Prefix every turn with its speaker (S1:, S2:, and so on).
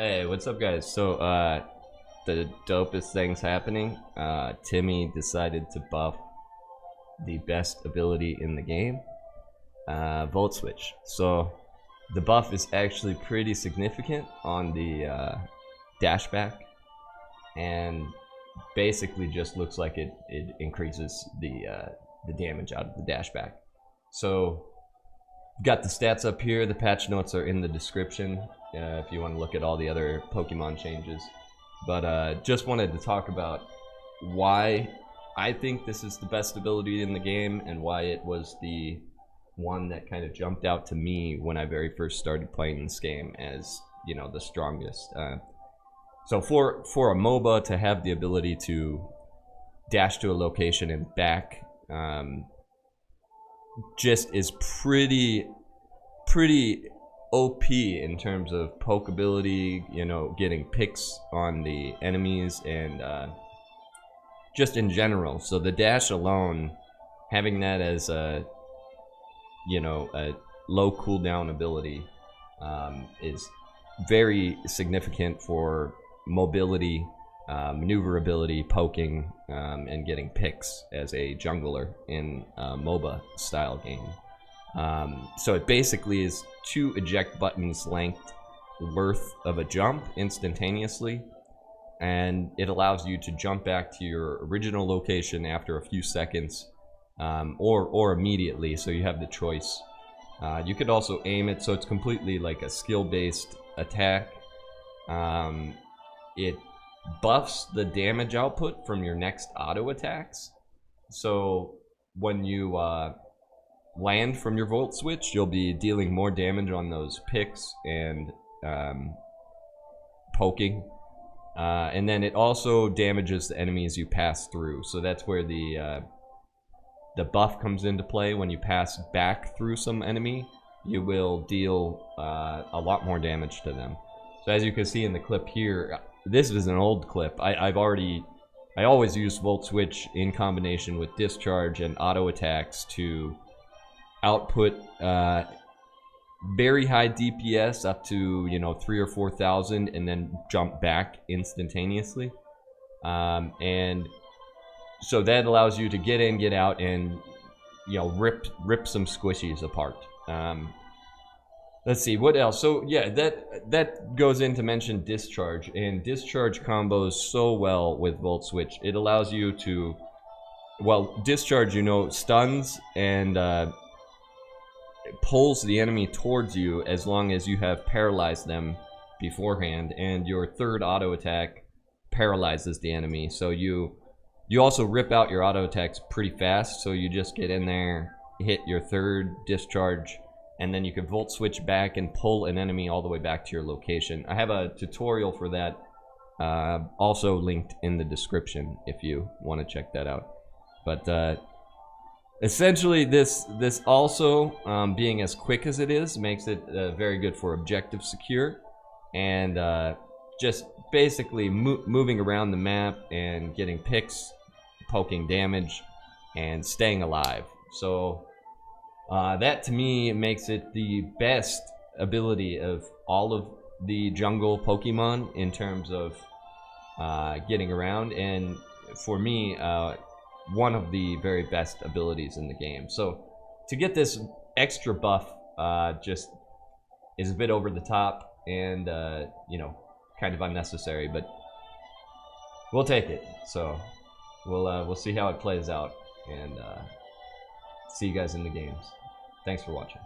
S1: Hey, what's up, guys? So, the dopest thing's happening. Timmy decided to buff the best ability in the game, Volt Switch. So, the buff is actually pretty significant on the dashback, and basically just looks like it increases the damage out of the dashback. So, got the stats up here. The patch notes are in the description if you want to look at all the other Pokemon changes. But just wanted to talk about why I think this is the best ability in the game and why it was the one that kind of jumped out to me when I very first started playing this game as, you know, the strongest. So for a MOBA to have the ability to dash to a location and back just is pretty OP in terms of poke ability, you know, getting picks on the enemies, and just in general. So the dash alone, having that as a, you know, a low cooldown ability is very significant for mobility, maneuverability, poking, and getting picks as a jungler in a MOBA style game. So it basically is 2 eject buttons length worth of a jump instantaneously, and it allows you to jump back to your original location after a few seconds, or immediately, so you have the choice. You could also aim it, so it's completely like a skill-based attack. It buffs the damage output from your next auto attacks, so when you land from your Volt Switch, you'll be dealing more damage on those picks and poking. And then it also damages the enemies you pass through. So that's where the buff comes into play. When you pass back through some enemy, you will deal a lot more damage to them. So as you can see in the clip here, this is an old clip. I always use Volt Switch in combination with Discharge and auto attacks to output very high DPS up to, you know, 3,000 or 4,000, and then jump back instantaneously. And so that allows you to get in, get out, and, you know, rip some squishies apart. Let's see what else. So yeah, that goes in to mention Discharge, and Discharge combos so well with Volt Switch. It allows you to, well, Discharge, you know, stuns and pulls the enemy towards you as long as you have paralyzed them beforehand, and your third auto attack paralyzes the enemy. So you also rip out your auto attacks pretty fast, so you just get in there, hit your third Discharge, and then you can Volt Switch back and pull an enemy all the way back to your location. I have a tutorial for that also linked in the description if you want to check that out. But essentially, this also, being as quick as it is, makes it very good for objective secure, and just basically moving around the map and getting picks, poking damage, and staying alive. So that to me makes it the best ability of all of the jungle Pokemon in terms of getting around, and for me, one of the very best abilities in the game. So to get this extra buff just is a bit over the top and you know, kind of unnecessary, but we'll take it. So we'll see how it plays out, and see you guys in the games. Thanks for watching.